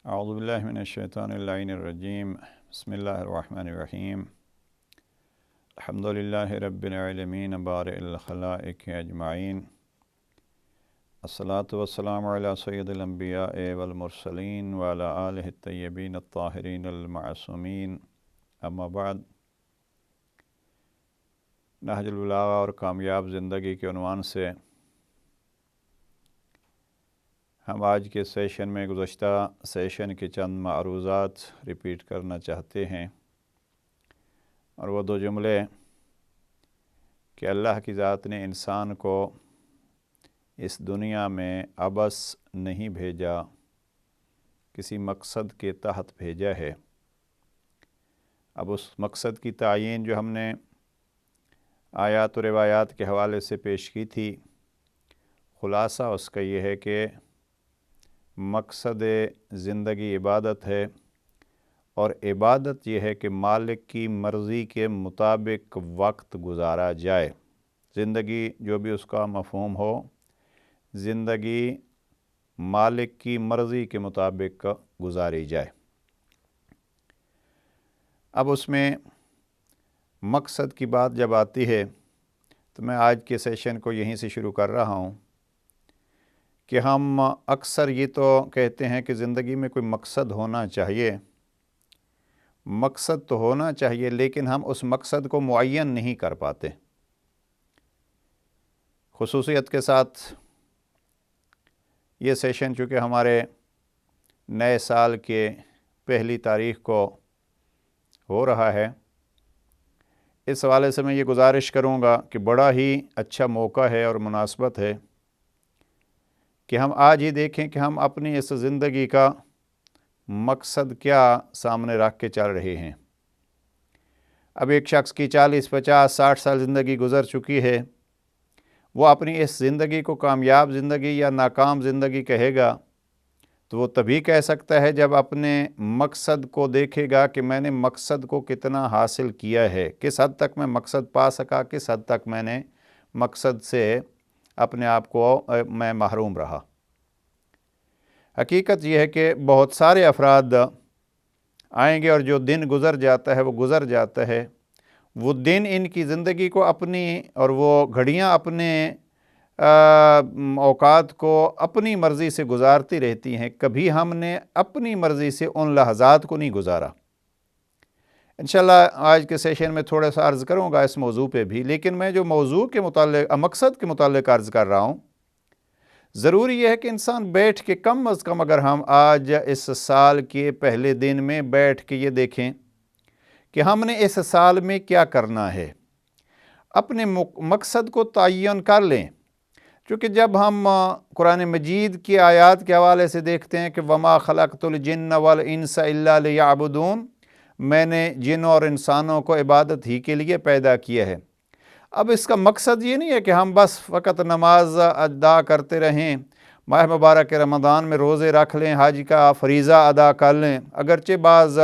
اعوذ باللہ من الشیطان اللعین الرجیم بسم اللہ الرحمن الرحیم الحمد للہ رب العالمین بارئ الخلائق اجمعین الصلاۃ والسلام علی سید الانبیاء والمرسلین وعلی آلہ الطیبین الطاہرین المعصومین اما بعد نہج البلاغہ اور کامیاب زندگی کے عنوان سے ہم آج کے سیشن میں گزشتہ سیشن کے چند معروضات ریپیٹ کرنا چاہتے ہیں، اور وہ دو جملے کہ اللہ کی ذات نے انسان کو اس دنیا میں عبث نہیں بھیجا، کسی مقصد کے تحت بھیجا ہے۔ اب اس مقصد کی تعیین جو ہم نے آیات و روایات کے حوالے سے پیش کی تھی، خلاصہ اس کا یہ ہے کہ مقصد زندگی عبادت ہے، اور عبادت یہ ہے کہ مالک کی مرضی کے مطابق وقت گزارا جائے۔ زندگی جو بھی اس کا مفہوم ہو، زندگی مالک کی مرضی کے مطابق گزاری جائے۔ اب اس میں مقصد کی بات جب آتی ہے تو میں آج کے سیشن کو یہیں سے شروع کر رہا ہوں کہ ہم اکثر یہ تو کہتے ہیں کہ زندگی میں کوئی مقصد ہونا چاہیے، مقصد تو ہونا چاہیے، لیکن ہم اس مقصد کو معین نہیں کر پاتے۔ خصوصیت کے ساتھ یہ سیشن چونکہ ہمارے نئے سال کے پہلی تاریخ کو ہو رہا ہے، اس حوالے سے میں یہ گزارش کروں گا کہ بڑا ہی اچھا موقع ہے اور مناسبت ہے کہ ہم آج ہی دیکھیں کہ ہم اپنی اس زندگی کا مقصد کیا سامنے رکھ کے چل رہے ہیں۔ اب ایک شخص کی 40، 50، 60 سال زندگی گزر چکی ہے، وہ اپنی اس زندگی کو کامیاب زندگی یا ناکام زندگی کہے گا تو وہ تبھی کہہ سکتا ہے جب اپنے مقصد کو دیکھے گا کہ میں نے مقصد کو کتنا حاصل کیا ہے، کس حد تک میں مقصد پا سکا، کس حد تک میں نے مقصد سے اپنے آپ کو میں محروم رہا۔ حقیقت یہ ہے کہ بہت سارے افراد آئیں گے اور جو دن گزر جاتا ہے وہ گزر جاتا ہے، وہ دن ان کی زندگی کو اپنی اور وہ گھڑیاں اپنے اوقات کو اپنی مرضی سے گزارتی رہتی ہیں، کبھی ہم نے اپنی مرضی سے ان لحظات کو نہیں گزارا۔ انشاءاللہ آج کے سیشن میں تھوڑا سا عرض کروں گا اس موضوع پہ بھی، لیکن میں جو موضوع کے متعلق مقصد کے متعلق عرض کر رہا ہوں، ضروری یہ ہے کہ انسان بیٹھ کے کم از کم اگر ہم آج اس سال کے پہلے دن میں بیٹھ کے یہ دیکھیں کہ ہم نے اس سال میں کیا کرنا ہے، اپنے مقصد کو تعین کر لیں۔ چونکہ جب ہم قرآن مجید کی آیات کے حوالے سے دیکھتے ہیں کہ وَمَا خَلَقْتُ الْجِنَّ وَالْإِنسَ إِلَّا لِيَعْبُدُونَ، میں نے جنوں اور انسانوں کو عبادت ہی کے لیے پیدا کیا ہے۔ اب اس کا مقصد یہ نہیں ہے کہ ہم بس فقط نماز ادا کرتے رہیں، ماہ مبارک رمضان میں روزے رکھ لیں، حج کا فریضہ ادا کر لیں۔ اگرچہ بعض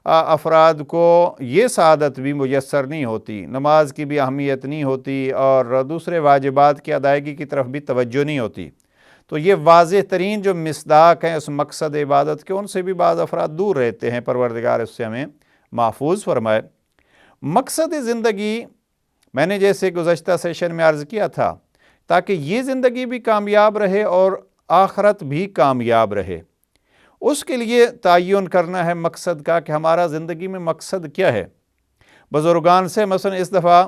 افراد کو یہ سعادت بھی میسر نہیں ہوتی، نماز کی بھی اہمیت نہیں ہوتی اور دوسرے واجبات کی ادائیگی کی طرف بھی توجہ نہیں ہوتی، تو یہ واضح ترین جو مصداق ہیں اس مقصد عبادت کے، ان سے بھی بعض افراد دور رہتے ہیں۔ پروردگار اس سے ہمیں محفوظ فرمائے۔ مقصد زندگی میں نے جیسے گزشتہ سیشن میں عرض کیا تھا، تاکہ یہ زندگی بھی کامیاب رہے اور آخرت بھی کامیاب رہے، اس کے لیے تعین کرنا ہے مقصد کا کہ ہمارا زندگی میں مقصد کیا ہے۔ بزرگان سے مثلا اس دفعہ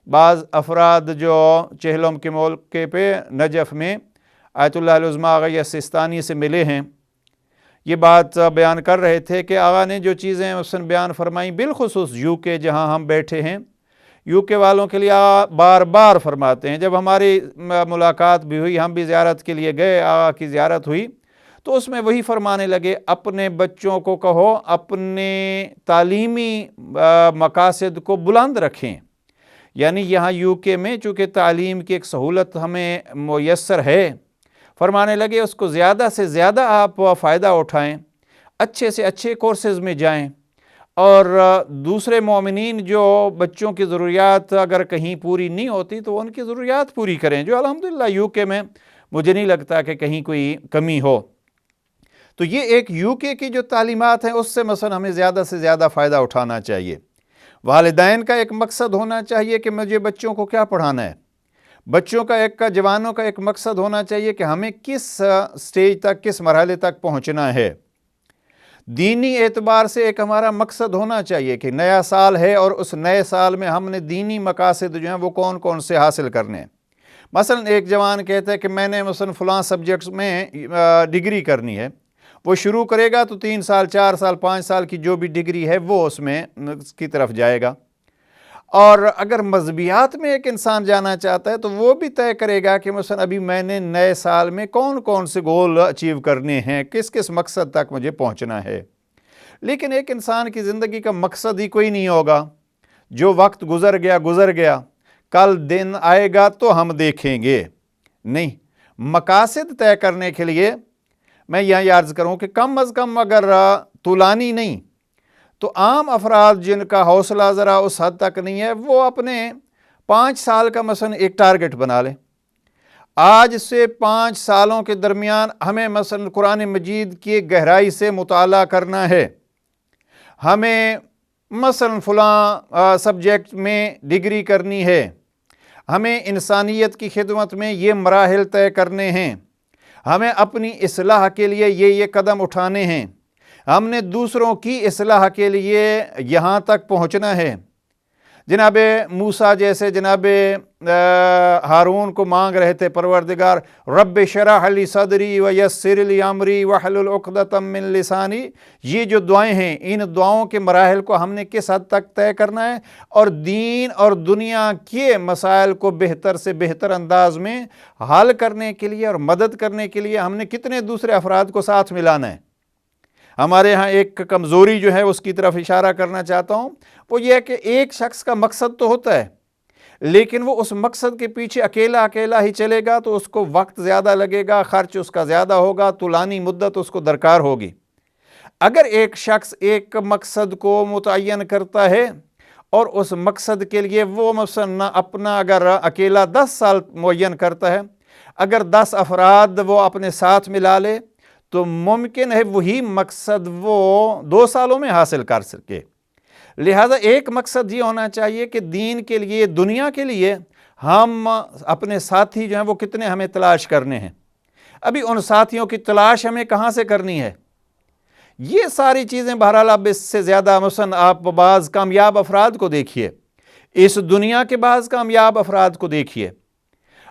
بعض افراد جو چہلم کے موقع پہ نجف میں آیت اللہ العظمیٰ آغا سستانی سے ملے ہیں، یہ بات بیان کر رہے تھے کہ آغا نے جو چیزیں مثلا بیان فرمائیں، بالخصوص UK جہاں ہم بیٹھے ہیں، UK والوں کے لیے آغا بار بار فرماتے ہیں۔ جب ہماری ملاقات بھی ہوئی، ہم بھی زیارت کے لیے گئے، آغا کی زیارت ہوئی، تو اس میں وہی فرمانے لگے، اپنے بچوں کو کہو اپنے تعلیمی مقاصد کو بلند رکھیں۔ یعنی یہاں UK میں چونکہ تعلیم کی ایک سہولت ہمیں میسر ہے، فرمانے لگے اس کو زیادہ سے زیادہ آپ فائدہ اٹھائیں، اچھے سے اچھے کورسز میں جائیں، اور دوسرے مومنین جو بچوں کی ضروریات اگر کہیں پوری نہیں ہوتی تو ان کی ضروریات پوری کریں، جو الحمدللہ UK میں مجھے نہیں لگتا کہ کہیں کوئی کمی ہو۔ تو یہ ایک UK کی جو تعلیمات ہیں اس سے مثلا ہمیں زیادہ سے زیادہ فائدہ اٹھانا چاہیے۔ والدین کا ایک مقصد ہونا چاہیے کہ مجھے بچوں کو کیا پڑھانا ہے، بچوں کا جوانوں کا ایک مقصد ہونا چاہیے کہ ہمیں کس سٹیج تک، کس مرحلے تک پہنچنا ہے۔ دینی اعتبار سے ایک ہمارا مقصد ہونا چاہیے کہ نیا سال ہے اور اس نئے سال میں ہم نے دینی مقاصد جو ہیں وہ کون کون سے حاصل کرنے ہیں۔ مثلا ایک جوان کہتا ہے کہ میں نے مثلا فلاں سبجیکٹس میں ڈگری کرنی ہے، وہ شروع کرے گا تو 3 سال 4 سال 5 سال کی جو بھی ڈگری ہے وہ اس میں اس کی طرف جائے گا۔ اور اگر مذہبیات میں ایک انسان جانا چاہتا ہے تو وہ بھی طے کرے گا کہ مثلا ابھی میں نے نئے سال میں کون کون سے گول اچیو کرنے ہیں، کس کس مقصد تک مجھے پہنچنا ہے۔ لیکن ایک انسان کی زندگی کا مقصد ہی کوئی نہیں ہوگا، جو وقت گزر گیا، کل دن آئے گا تو ہم دیکھیں گے۔ نہیں، مقاصد طے کرنے کے لیے میں یہاں عرض کروں کہ کم از کم اگر طولانی نہیں تو عام افراد جن کا حوصلہ ذرا اس حد تک نہیں ہے، وہ اپنے 5 سال کا مثلا ایک ٹارگٹ بنا لیں۔ آج سے 5 سالوں کے درمیان ہمیں مثلا قرآن مجید کی گہرائی سے مطالعہ کرنا ہے، ہمیں مثلا فلاں سبجیکٹ میں ڈگری کرنی ہے، ہمیں انسانیت کی خدمت میں یہ مراحل طے کرنے ہیں، ہمیں اپنی اصلاح کے لیے یہ قدم اٹھانے ہیں، ہم نے دوسروں کی اصلاح کے لیے یہاں تک پہنچنا ہے۔ جناب موسیٰ جیسے جناب ہارون کو مانگ رہے تھے، پروردگار رب شرح لی صدری ویسر لی امری واحلل عقدۃ من لسانی، یہ جو دعائیں ہیں ان دعاؤں کے مراحل کو ہم نے کس حد تک طے کرنا ہے، اور دین اور دنیا کے مسائل کو بہتر سے بہتر انداز میں حل کرنے کے لیے اور مدد کرنے کے لیے ہم نے کتنے دوسرے افراد کو ساتھ ملانا ہے۔ ہمارے ہاں ایک کمزوری جو ہے اس کی طرف اشارہ کرنا چاہتا ہوں، وہ یہ ہے کہ ایک شخص کا مقصد تو ہوتا ہے لیکن وہ اس مقصد کے پیچھے اکیلا ہی چلے گا تو اس کو وقت زیادہ لگے گا، خرچ اس کا زیادہ ہوگا، طولانی مدت اس کو درکار ہوگی۔ اگر ایک شخص ایک مقصد کو متعین کرتا ہے اور اس مقصد کے لیے وہ مثلا اپنا اگر اکیلا 10 سال معین کرتا ہے، اگر 10 افراد وہ اپنے ساتھ ملا لے تو ممکن ہے وہی مقصد وہ 2 سالوں میں حاصل کر سکے۔ لہذا ایک مقصد یہ ہونا چاہیے کہ دین کے لیے، دنیا کے لیے ہم اپنے ساتھی جو ہیں وہ کتنے ہمیں تلاش کرنے ہیں۔ ابھی ان ساتھیوں کی تلاش ہمیں کہاں سے کرنی ہے؟ یہ ساری چیزیں بہرحال اب اس سے زیادہ مثلا آپ بعض کامیاب افراد کو دیکھیے، اس دنیا کے بعض کامیاب افراد کو دیکھیے،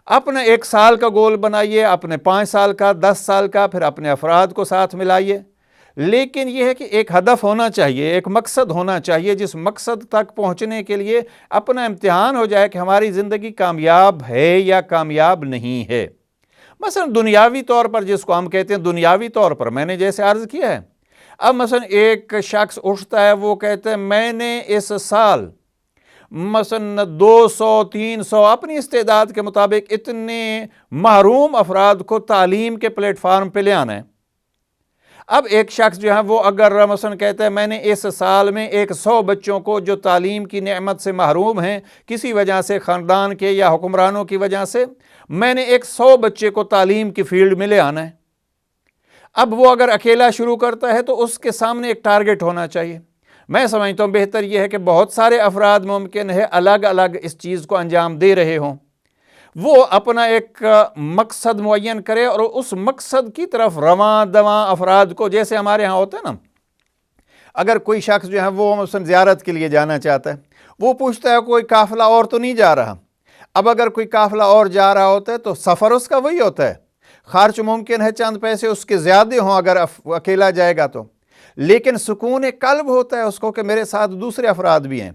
اپنے 1 سال کا گول بنائیے، اپنے 5 سال کا، 10 سال کا، پھر اپنے افراد کو ساتھ ملائیے۔ لیکن یہ ہے کہ ایک ہدف ہونا چاہیے، ایک مقصد ہونا چاہیے، جس مقصد تک پہنچنے کے لیے اپنا امتحان ہو جائے کہ ہماری زندگی کامیاب ہے یا کامیاب نہیں ہے۔ مثلا دنیاوی طور پر، جس کو ہم کہتے ہیں دنیاوی طور پر، میں نے جیسے عرض کیا ہے، اب مثلا ایک شخص اٹھتا ہے، وہ کہتا ہے میں نے اس سال مثلا 200 300 اپنی استعداد کے مطابق اتنے محروم افراد کو تعلیم کے پلیٹ فارم پہ لے آنا ہے۔ اب ایک شخص جو ہے وہ اگر مثلا کہتا ہے میں نے اس سال میں 100 بچوں کو جو تعلیم کی نعمت سے محروم ہیں کسی وجہ سے، خاندان کے یا حکمرانوں کی وجہ سے، میں نے 100 بچے کو تعلیم کی فیلڈ میں لے آنا ہے۔ اب وہ اگر اکیلا شروع کرتا ہے تو اس کے سامنے ایک ٹارگٹ ہونا چاہیے۔ میں سمجھتا ہوں بہتر یہ ہے کہ بہت سارے افراد ممکن ہے الگ الگ اس چیز کو انجام دے رہے ہوں، وہ اپنا ایک مقصد معین کرے اور اس مقصد کی طرف رواں دواں افراد کو، جیسے ہمارے ہاں ہوتا ہے نا، اگر کوئی شخص جو ہے وہ مثلا زیارت کے لیے جانا چاہتا ہے، وہ پوچھتا ہے کوئی قافلہ اور تو نہیں جا رہا۔ اب اگر کوئی قافلہ اور جا رہا ہوتا ہے تو سفر اس کا وہی ہوتا ہے، خرچ ممکن ہے چند پیسے اس کے زیادہ ہوں اگر اکیلا جائے گا تو، لیکن سکون قلب ہوتا ہے اس کو کہ میرے ساتھ دوسرے افراد بھی ہیں،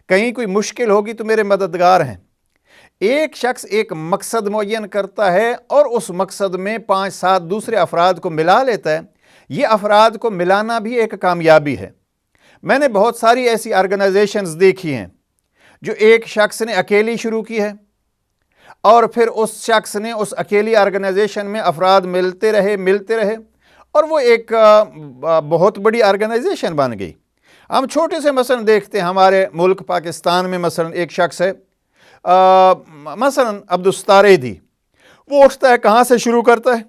کہیں کوئی مشکل ہوگی تو میرے مددگار ہیں۔ ایک شخص ایک مقصد معین کرتا ہے اور اس مقصد میں 5-7 دوسرے افراد کو ملا لیتا ہے، یہ افراد کو ملانا بھی ایک کامیابی ہے۔ میں نے بہت ساری ایسی آرگنائزیشنز دیکھی ہیں جو ایک شخص نے اکیلی شروع کی ہے اور پھر اس شخص نے اس اکیلی آرگنائزیشن میں افراد ملتے رہے اور وہ ایک بہت بڑی آرگنائزیشن بن گئی۔ ہم چھوٹے سے مثلا دیکھتے ہیں ہمارے ملک پاکستان میں، مثلا ایک شخص ہے مثلا عبدالستار ایدھی، وہ اٹھتا ہے، کہاں سے شروع کرتا ہے؟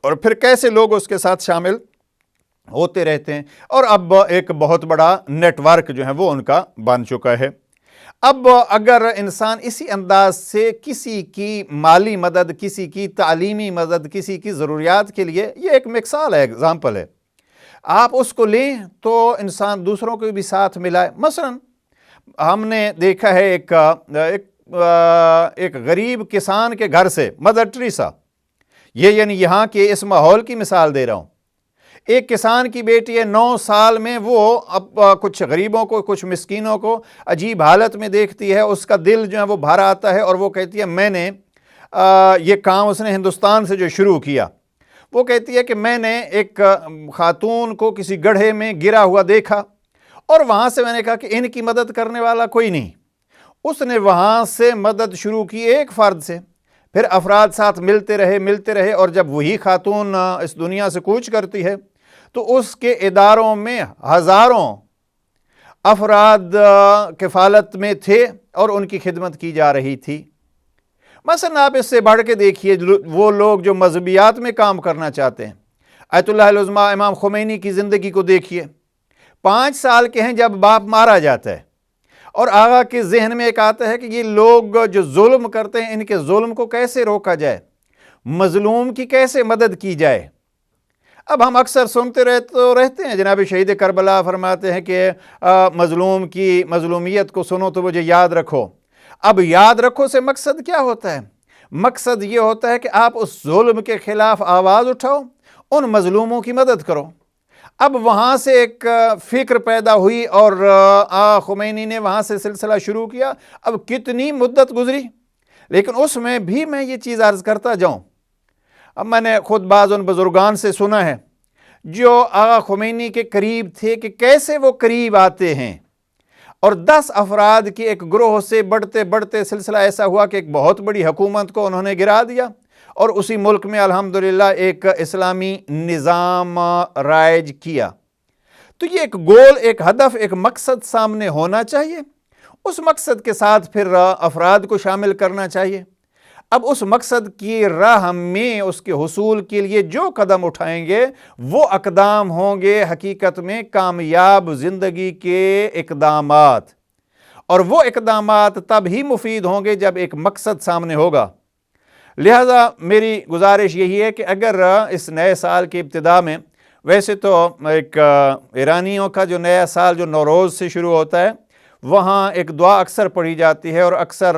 اور پھر کیسے لوگ اس کے ساتھ شامل ہوتے رہتے ہیں، اور اب ایک بہت بڑا نیٹ ورک جو ہے وہ ان کا بن چکا ہے۔ اب اگر انسان اسی انداز سے کسی کی مالی مدد، کسی کی تعلیمی مدد، کسی کی ضروریات کے لیے، یہ ایک مثال ہے، اگزامپل ہے، آپ اس کو لیں تو انسان دوسروں کو بھی ساتھ ملائے۔ مثلا ہم نے دیکھا ہے ایک غریب کسان کے گھر سے مدر ٹریسا، یہ یعنی یہاں کے اس ماحول کی مثال دے رہا ہوں، ایک کسان کی بیٹی ہے، 9 سال میں وہ اب کچھ غریبوں کو، کچھ مسکینوں کو عجیب حالت میں دیکھتی ہے، اس کا دل جو ہے وہ بھر آتا ہے، اور وہ کہتی ہے میں نے یہ کام اس نے ہندوستان سے جو شروع کیا، وہ کہتی ہے کہ میں نے ایک خاتون کو کسی گڑھے میں گرا ہوا دیکھا، اور وہاں سے میں نے کہا کہ ان کی مدد کرنے والا کوئی نہیں۔ اس نے وہاں سے مدد شروع کی ایک فرد سے، پھر افراد ساتھ ملتے رہے، اور جب وہی خاتون اس دنیا سے کوچ کرتی ہے تو اس کے اداروں میں ہزاروں افراد کفالت میں تھے اور ان کی خدمت کی جا رہی تھی۔ مثلا آپ اس سے بڑھ کے دیکھیے وہ لوگ جو مذہبیات میں کام کرنا چاہتے ہیں، آیت اللہ العظمیٰ امام خمینی کی زندگی کو دیکھیے، 5 سال کے ہیں جب باپ مارا جاتا ہے، اور آقا کے ذہن میں ایک آتا ہے کہ یہ لوگ جو ظلم کرتے ہیں ان کے ظلم کو کیسے روکا جائے، مظلوم کی کیسے مدد کی جائے۔ اب ہم اکثر سنتے رہتے ہیں، جناب شہید کربلا فرماتے ہیں کہ مظلوم کی مظلومیت کو سنو تو مجھے یاد رکھو۔ اب یاد رکھو سے مقصد کیا ہوتا ہے؟ مقصد یہ ہوتا ہے کہ آپ اس ظلم کے خلاف آواز اٹھاؤ، ان مظلوموں کی مدد کرو۔ اب وہاں سے ایک فکر پیدا ہوئی، اور خمینی نے وہاں سے سلسلہ شروع کیا۔ اب کتنی مدت گزری، لیکن اس میں بھی میں یہ چیز عرض کرتا جاؤں، اب میں نے خود بعض ان بزرگان سے سنا ہے جو آقا خمینی کے قریب تھے کہ کیسے وہ قریب آتے ہیں، اور 10 افراد کے ایک گروہ سے بڑھتے بڑھتے سلسلہ ایسا ہوا کہ ایک بہت بڑی حکومت کو انہوں نے گرا دیا، اور اسی ملک میں الحمدللہ ایک اسلامی نظام رائج کیا۔ تو یہ ایک گول، ایک ہدف، ایک مقصد سامنے ہونا چاہیے، اس مقصد کے ساتھ پھر افراد کو شامل کرنا چاہیے۔ اب اس مقصد کی راہ میں اس کے حصول کے لیے جو قدم اٹھائیں گے وہ اقدام ہوں گے حقیقت میں کامیاب زندگی کے اقدامات، اور وہ اقدامات تب ہی مفید ہوں گے جب ایک مقصد سامنے ہوگا۔ لہذا میری گزارش یہی ہے کہ اگر اس نئے سال کی ابتدا میں، ویسے تو ایک ایرانیوں کا جو نیا سال جو نوروز سے شروع ہوتا ہے، وہاں ایک دعا اکثر پڑھی جاتی ہے، اور اکثر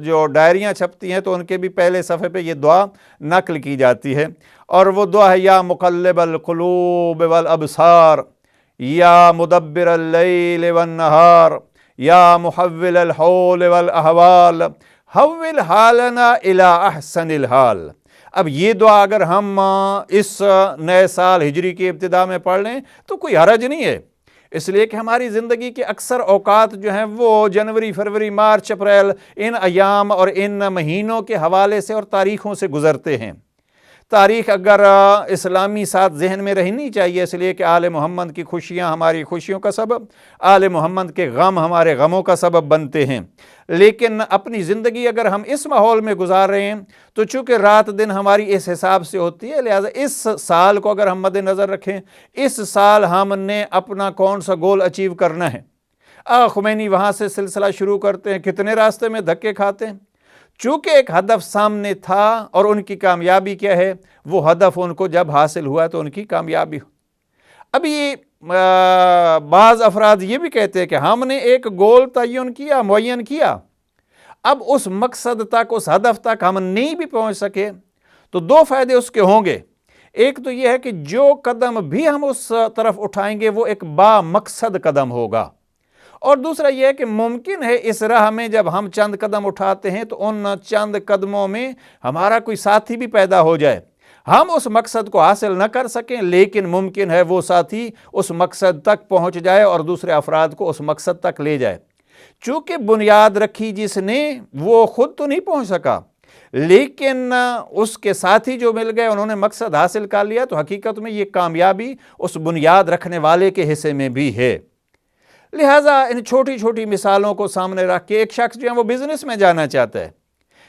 جو ڈائریاں چھپتی ہیں تو ان کے بھی پہلے صفحے پہ یہ دعا نقل کی جاتی ہے، اور وہ دعا ہے یا مقلب القلوب والابصار، یا مدبر اللیل والنہار، یا محول الحول والاحوال، حول حالنا الی احسن الحال۔ اب یہ دعا اگر ہم اس نئے سال ہجری کی ابتدا میں پڑھ لیں تو کوئی حرج نہیں ہے، اس لیے کہ ہماری زندگی کے اکثر اوقات جو ہیں وہ جنوری، فروری، مارچ، اپریل، ان ایام اور ان مہینوں کے حوالے سے اور تاریخوں سے گزرتے ہیں۔ تاریخ اگر اسلامی ساتھ ذہن میں رہنی چاہیے، اس لیے کہ آل محمد کی خوشیاں ہماری خوشیوں کا سبب، آل محمد کے غم ہمارے غموں کا سبب بنتے ہیں۔ لیکن اپنی زندگی اگر ہم اس ماحول میں گزار رہے ہیں تو چونکہ رات دن ہماری اس حساب سے ہوتی ہے، لہٰذا اس سال کو اگر ہم مد نظر رکھیں، اس سال ہم نے اپنا کون سا گول اچیو کرنا ہے۔ خمینی وہاں سے سلسلہ شروع کرتے ہیں، کتنے راستے میں دھکے کھاتے ہیں، چونکہ ایک ہدف سامنے تھا، اور ان کی کامیابی کیا ہے، وہ ہدف ان کو جب حاصل ہوا تو ان کی کامیابی ہو۔ ابھی بعض افراد یہ بھی کہتے ہیں کہ ہم نے ایک گول معین کیا، اب اس مقصد تک، اس ہدف تک ہم نہیں بھی پہنچ سکے، تو 2 فائدے اس کے ہوں گے۔ ایک تو یہ ہے کہ جو قدم بھی ہم اس طرف اٹھائیں گے وہ ایک با مقصد قدم ہوگا، اور دوسرا یہ ہے کہ ممکن ہے اس راہ میں جب ہم چند قدم اٹھاتے ہیں تو ان چند قدموں میں ہمارا کوئی ساتھی بھی پیدا ہو جائے، ہم اس مقصد کو حاصل نہ کر سکیں، لیکن ممکن ہے وہ ساتھی اس مقصد تک پہنچ جائے اور دوسرے افراد کو اس مقصد تک لے جائے۔ چونکہ بنیاد رکھی جس نے، وہ خود تو نہیں پہنچ سکا، لیکن اس کے ساتھی جو مل گئے، انہوں نے مقصد حاصل کر لیا، تو حقیقت میں یہ کامیابی اس بنیاد رکھنے والے کے حصے میں بھی ہے۔ لہٰذا ان چھوٹی چھوٹی مثالوں کو سامنے رکھ کے ایک شخص جو ہے وہ بزنس میں جانا چاہتا ہے،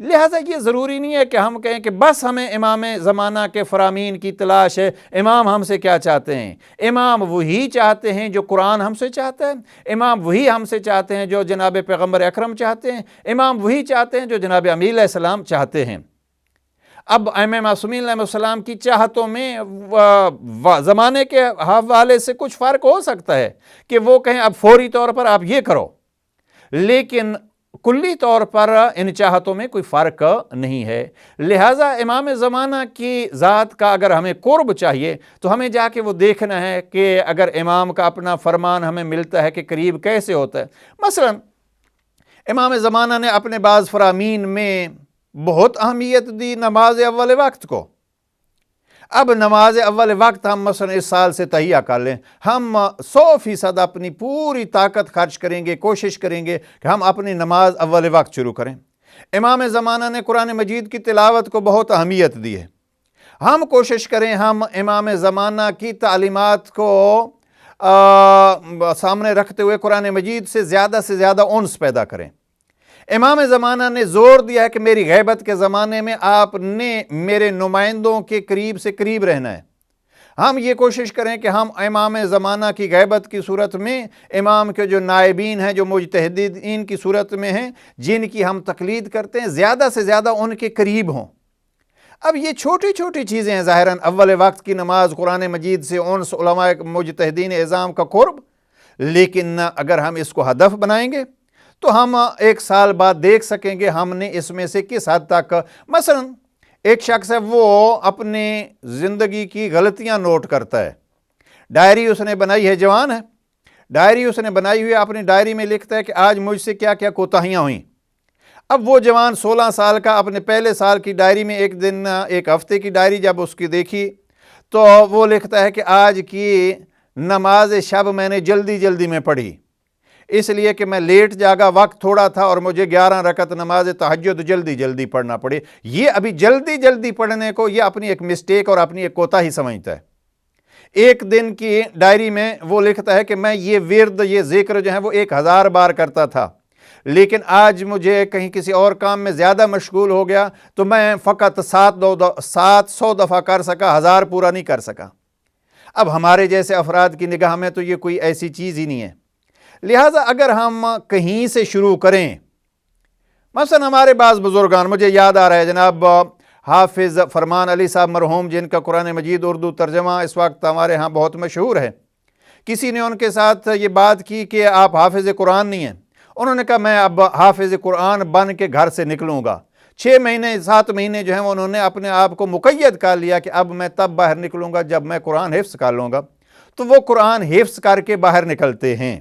لہٰذا یہ ضروری نہیں ہے کہ ہم کہیں کہ بس ہمیں امام زمانہ کے فرامین کی تلاش ہے۔ امام ہم سے کیا چاہتے ہیں؟ امام وہی چاہتے ہیں جو قرآن ہم سے چاہتا ہے، امام وہی ہم سے چاہتے ہیں جو جناب پیغمبر اکرم چاہتے ہیں، امام وہی چاہتے ہیں جو جناب امیر علیہ السلام چاہتے ہیں۔ اب ائمہ معصومین علیہ السلام کی چاہتوں میں زمانے کے حوالے سے کچھ فرق ہو سکتا ہے کہ وہ کہیں اب فوری طور پر آپ یہ کرو، لیکن کلی طور پر ان چاہتوں میں کوئی فرق نہیں ہے۔ لہٰذا امام زمانہ کی ذات کا اگر ہمیں قرب چاہیے تو ہمیں جا کے وہ دیکھنا ہے کہ اگر امام کا اپنا فرمان ہمیں ملتا ہے کہ قریب کیسے ہوتا ہے۔ مثلا امام زمانہ نے اپنے بعض فرامین میں بہت اہمیت دی نماز اول وقت کو۔ اب نماز اول وقت ہم مثلا اس سال سے تہیہ کر لیں، ہم 100% اپنی پوری طاقت خرچ کریں گے، کوشش کریں گے کہ ہم اپنی نماز اول وقت شروع کریں۔ امام زمانہ نے قرآن مجید کی تلاوت کو بہت اہمیت دی ہے، ہم کوشش کریں ہم امام زمانہ کی تعلیمات کو سامنے رکھتے ہوئے قرآن مجید سے زیادہ انس پیدا کریں۔ امام زمانہ نے زور دیا ہے کہ میری غیبت کے زمانے میں آپ نے میرے نمائندوں کے قریب سے قریب رہنا ہے۔ ہم یہ کوشش کریں کہ ہم امام زمانہ کی غیبت کی صورت میں امام کے جو نائبین ہیں، جو مجتہدین کی صورت میں ہیں، جن کی ہم تقلید کرتے ہیں، زیادہ سے زیادہ ان کے قریب ہوں۔ اب یہ چھوٹی چھوٹی چیزیں ہیں ظاہراً، اول وقت کی نماز، قرآن مجید سے انس، علماء مجتہدین اعظام کا قرب، لیکن اگر ہم اس کو ہدف بنائیں گے تو ہم ایک سال بعد دیکھ سکیں گے ہم نے اس میں سے کس حد تک، مثلا ایک شخص ہے وہ اپنے زندگی کی غلطیاں نوٹ کرتا ہے، ڈائری اس نے بنائی ہے، جوان ہے، ڈائری اس نے بنائی ہوئی ہے، اپنی ڈائری میں لکھتا ہے کہ آج مجھ سے کیا کیا کوتاہیاں ہوئیں۔ اب وہ جوان 16 سال کا اپنے پہلے سال کی ڈائری میں ایک ہفتے کی ڈائری جب اس کی دیکھی تو وہ لکھتا ہے کہ آج کی نماز شب میں نے جلدی میں پڑھی، اس لیے کہ میں لیٹ جاگا، وقت تھوڑا تھا اور مجھے 11 رکعت نماز تہجد جلدی پڑھنا پڑی۔ یہ ابھی جلدی پڑھنے کو یہ اپنی ایک مسٹیک اور اپنی ایک کوتاہی سمجھتا ہے۔ ایک دن کی ڈائری میں وہ لکھتا ہے کہ میں یہ ورد، یہ ذکر جو ہے وہ 1000 بار کرتا تھا، لیکن آج مجھے کہیں کسی اور کام میں زیادہ مشغول ہو گیا تو میں فقط 700 دفعہ کر سکا، 1000 پورا نہیں کر سکا۔ اب ہمارے جیسے افراد کی نگاہ میں تو یہ کوئی ایسی چیز ہی نہیں ہے۔ لہٰذا اگر ہم کہیں سے شروع کریں، مثلا ہمارے بعض بزرگان، مجھے یاد آ رہا ہے جناب حافظ فرمان علی صاحب مرحوم، جن کا قرآن مجید اردو ترجمہ اس وقت ہمارے ہاں بہت مشہور ہے، کسی نے ان کے ساتھ یہ بات کی کہ آپ حافظ قرآن نہیں ہیں، انہوں نے کہا میں اب حافظ قرآن بن کے گھر سے نکلوں گا۔ 6 مہینے 7 مہینے جو ہیں انہوں نے اپنے آپ کو مقید کر لیا کہ اب میں تب باہر نکلوں گا جب میں قرآن حفظ کر لوں گا، تو وہ قرآن حفظ کر کے باہر نکلتے ہیں۔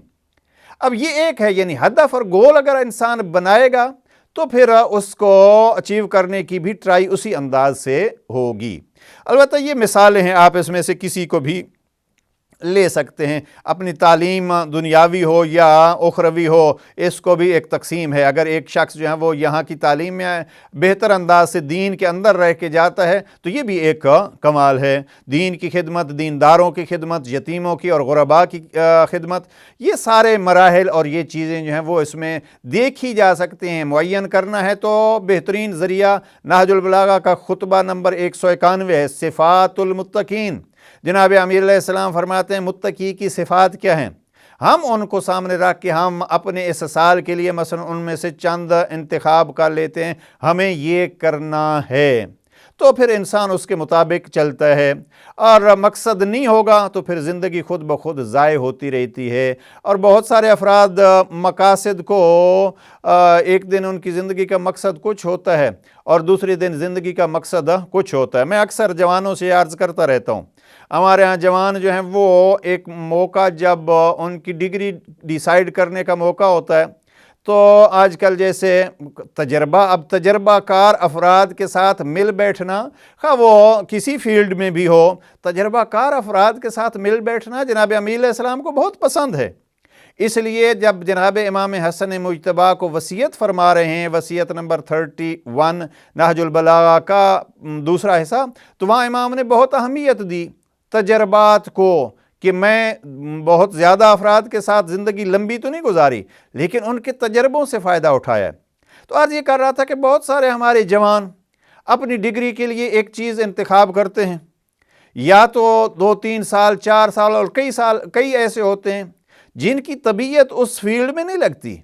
اب یہ ایک ہے، یعنی ہدف اور گول اگر انسان بنائے گا تو پھر اس کو اچیو کرنے کی بھی ٹرائی اسی انداز سے ہوگی۔ البتہ یہ مثالیں ہیں، آپ اس میں سے کسی کو بھی لے سکتے ہیں، اپنی تعلیم دنیاوی ہو یا اخروی ہو، اس کو بھی ایک تقسیم ہے۔ اگر ایک شخص جو ہے وہ یہاں کی تعلیم میں بہتر انداز سے دین کے اندر رہ کے جاتا ہے تو یہ بھی ایک کمال ہے۔ دین کی خدمت، دینداروں کی خدمت، یتیموں کی اور غرباء کی خدمت، یہ سارے مراحل اور یہ چیزیں جو ہیں وہ اس میں دیکھی جا سکتے ہیں۔ معین کرنا ہے تو بہترین ذریعہ نہج البلاغہ کا خطبہ نمبر 191 ہے، صفات المتقین۔ جناب امیر علیہ السلام فرماتے ہیں متقی کی صفات کیا ہیں، ہم ان کو سامنے رکھ کے ہم اپنے اس سال کے لیے مثلا ان میں سے چند انتخاب کر لیتے ہیں، ہمیں یہ کرنا ہے، تو پھر انسان اس کے مطابق چلتا ہے۔ اور مقصد نہیں ہوگا تو پھر زندگی خود بخود ضائع ہوتی رہتی ہے۔ اور بہت سارے افراد مقاصد کو ایک دن ان کی زندگی کا مقصد کچھ ہوتا ہے اور دوسری دن زندگی کا مقصد کچھ ہوتا ہے۔ میں اکثر جوانوں سے عرض کرتا رہتا ہوں، ہمارے ہاں جوان جو ہیں وہ ایک موقع جب ان کی ڈگری ڈیسائیڈ کرنے کا موقع ہوتا ہے تو آج کل جیسے تجربہ کار افراد کے ساتھ مل بیٹھنا، خواہ وہ کسی فیلڈ میں بھی ہو، تجربہ کار افراد کے ساتھ مل بیٹھنا جناب امیر علیہ السلام کو بہت پسند ہے۔ اس لیے جب جناب امام حسن مجتبیٰ کو وصیت فرما رہے ہیں، وصیت نمبر 31 نہج البلاغہ کا دوسرا حصہ، تو وہاں امام نے بہت اہمیت دی تجربات کو، کہ میں بہت زیادہ افراد کے ساتھ زندگی لمبی تو نہیں گزاری لیکن ان کے تجربوں سے فائدہ اٹھایا ہے۔ تو عرض یہ کر رہا تھا کہ بہت سارے ہمارے جوان اپنی ڈگری کے لیے ایک چیز انتخاب کرتے ہیں، یا تو 2-3 سال 4 سال اور کئی ایسے ہوتے ہیں جن کی طبیعت اس فیلڈ میں نہیں لگتی،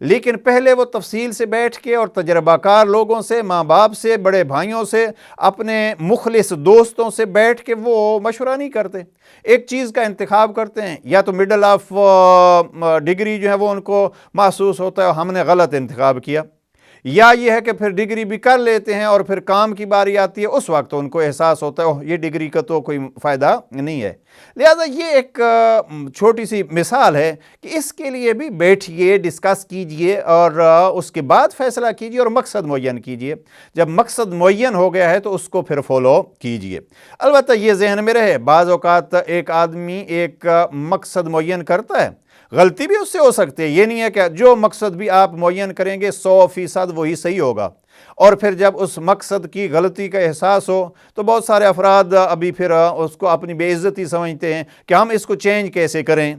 لیکن پہلے وہ تفصیل سے بیٹھ کے اور تجربہ کار لوگوں سے، ماں باپ سے، بڑے بھائیوں سے، اپنے مخلص دوستوں سے بیٹھ کے وہ مشورہ نہیں کرتے، ایک چیز کا انتخاب کرتے ہیں، یا تو مڈل آف ڈگری جو ہے وہ ان کو محسوس ہوتا ہے ہم نے غلط انتخاب کیا، یا یہ ہے کہ پھر ڈگری بھی کر لیتے ہیں اور پھر کام کی باری آتی ہے، اس وقت ان کو احساس ہوتا ہے یہ ڈگری کا تو کوئی فائدہ نہیں ہے۔ لہٰذا یہ ایک چھوٹی سی مثال ہے کہ اس کے لیے بھی بیٹھیے، ڈسکس کیجئے اور اس کے بعد فیصلہ کیجئے اور مقصد معین کیجئے۔ جب مقصد معین ہو گیا ہے تو اس کو پھر فالو کیجئے۔ البتہ یہ ذہن میں رہے، بعض اوقات ایک آدمی ایک مقصد معین کرتا ہے، غلطی بھی اس سے ہو سکتی ہے، یہ نہیں ہے کہ جو مقصد بھی آپ معین کریں گے 100% وہی صحیح ہوگا، اور پھر جب اس مقصد کی غلطی کا احساس ہو تو بہت سارے افراد ابھی پھر اس کو اپنی بے عزتی سمجھتے ہیں کہ ہم اس کو چینج کیسے کریں۔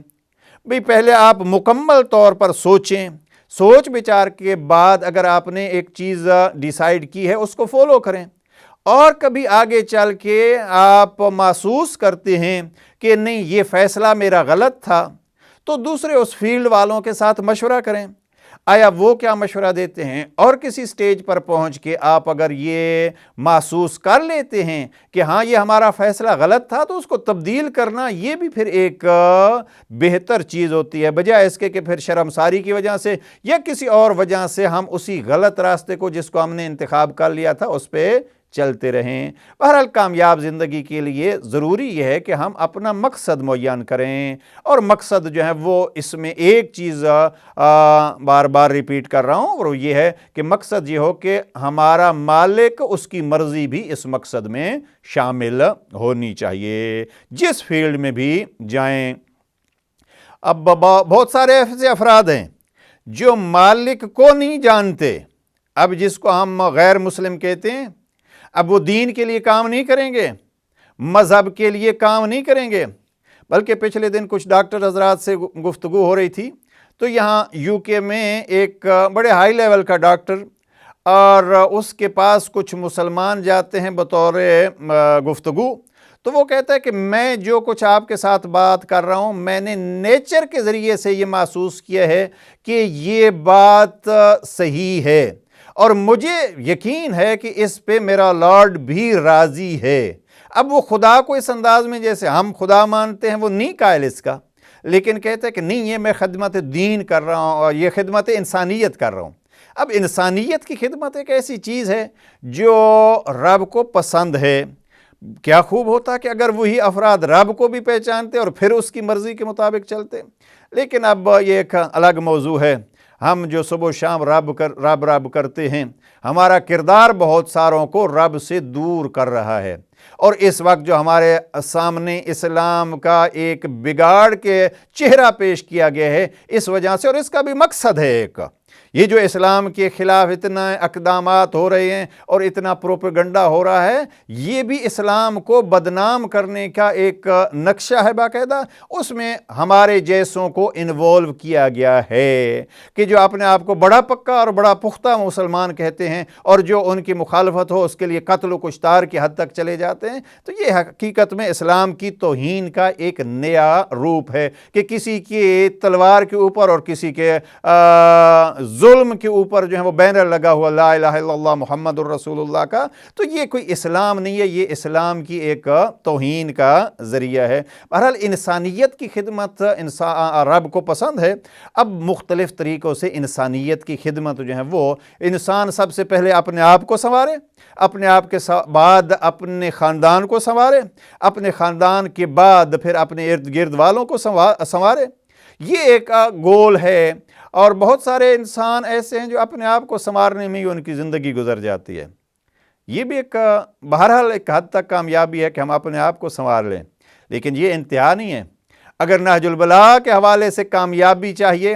بھئی پہلے آپ مکمل طور پر سوچیں، سوچ بچار کے بعد اگر آپ نے ایک چیز ڈیسائیڈ کی ہے اس کو فالو کریں، اور کبھی آگے چل کے آپ محسوس کرتے ہیں کہ نہیں یہ فیصلہ میرا غلط تھا، تو دوسرے اس فیلڈ والوں کے ساتھ مشورہ کریں، آیا وہ کیا مشورہ دیتے ہیں، اور کسی سٹیج پر پہنچ کے آپ اگر یہ محسوس کر لیتے ہیں کہ ہاں یہ ہمارا فیصلہ غلط تھا تو اس کو تبدیل کرنا یہ بھی پھر ایک بہتر چیز ہوتی ہے، بجائے اس کے کہ پھر شرمساری کی وجہ سے یا کسی اور وجہ سے ہم اسی غلط راستے کو جس کو ہم نے انتخاب کر لیا تھا اس پہ چلتے رہیں۔ بہرحال کامیاب زندگی کے لیے ضروری یہ ہے کہ ہم اپنا مقصد معین کریں، اور مقصد جو ہے وہ اس میں ایک چیز بار بار ریپیٹ کر رہا ہوں، اور وہ یہ ہے کہ مقصد یہ ہو کہ ہمارا مالک اس کی مرضی بھی اس مقصد میں شامل ہونی چاہیے، جس فیلڈ میں بھی جائیں۔ اب بہت سارے ایسے افراد ہیں جو مالک کو نہیں جانتے، اب جس کو ہم غیر مسلم کہتے ہیں، اب وہ دین کے لیے کام نہیں کریں گے، مذہب کے لیے کام نہیں کریں گے، بلکہ پچھلے دن کچھ ڈاکٹر حضرات سے گفتگو ہو رہی تھی، تو یہاں یو کے میں ایک بڑے ہائی لیول کا ڈاکٹر، اور اس کے پاس کچھ مسلمان جاتے ہیں بطور گفتگو، تو وہ کہتا ہے کہ میں جو کچھ آپ کے ساتھ بات کر رہا ہوں میں نے نیچر کے ذریعے سے یہ محسوس کیا ہے کہ یہ بات صحیح ہے، اور مجھے یقین ہے کہ اس پہ میرا لارڈ بھی راضی ہے۔ اب وہ خدا کو اس انداز میں جیسے ہم خدا مانتے ہیں وہ نہیں قائل اس کا، لیکن کہتے ہیں کہ نہیں یہ میں خدمت دین کر رہا ہوں اور یہ خدمت انسانیت کر رہا ہوں۔ اب انسانیت کی خدمت ایک ایسی چیز ہے جو رب کو پسند ہے۔ کیا خوب ہوتا کہ اگر وہی افراد رب کو بھی پہچانتے اور پھر اس کی مرضی کے مطابق چلتے، لیکن اب یہ ایک الگ موضوع ہے۔ ہم جو صبح و شام رب کرتے ہیں، ہمارا کردار بہت ساروں کو رب سے دور کر رہا ہے، اور اس وقت جو ہمارے سامنے اسلام کا ایک بگاڑ کے چہرہ پیش کیا گیا ہے اس وجہ سے، اور اس کا بھی مقصد ہے ایک، یہ جو اسلام کے خلاف اتنا اقدامات ہو رہے ہیں اور اتنا پروپیگنڈا ہو رہا ہے، یہ بھی اسلام کو بدنام کرنے کا ایک نقشہ ہے باقاعدہ، اس میں ہمارے جیسوں کو انوالو کیا گیا ہے کہ جو اپنے آپ کو بڑا پکا اور بڑا پختہ مسلمان کہتے ہیں، اور جو ان کی مخالفت ہو اس کے لیے قتل و کشتار کی حد تک چلے جاتے ہیں۔ تو یہ حقیقت میں اسلام کی توہین کا ایک نیا روپ ہے کہ کسی کی تلوار کے اوپر اور کسی کے ظلم کے اوپر جو ہے وہ بینر لگا ہوا لا الہ الا اللہ محمد الرسول اللہ کا، تو یہ کوئی اسلام نہیں ہے، یہ اسلام کی ایک توہین کا ذریعہ ہے۔ بہرحال انسانیت کی خدمت رب کو پسند ہے۔ اب مختلف طریقوں سے انسانیت کی خدمت جو ہے وہ انسان سب سے پہلے اپنے آپ کو سنوارے، اپنے آپ کے بعد اپنے خاندان کو سنوارے، اپنے خاندان کے بعد پھر اپنے ارد گرد والوں کو سنوارے، یہ ایک گول ہے۔ اور بہت سارے انسان ایسے ہیں جو اپنے آپ کو سنوارنے میں ہی ان کی زندگی گزر جاتی ہے۔ یہ بھی ایک بہرحال ایک حد تک کامیابی ہے کہ ہم اپنے آپ کو سنوار لیں، لیکن یہ انتہا نہیں ہے۔ اگر نہج البلاغہ کے حوالے سے کامیابی چاہیے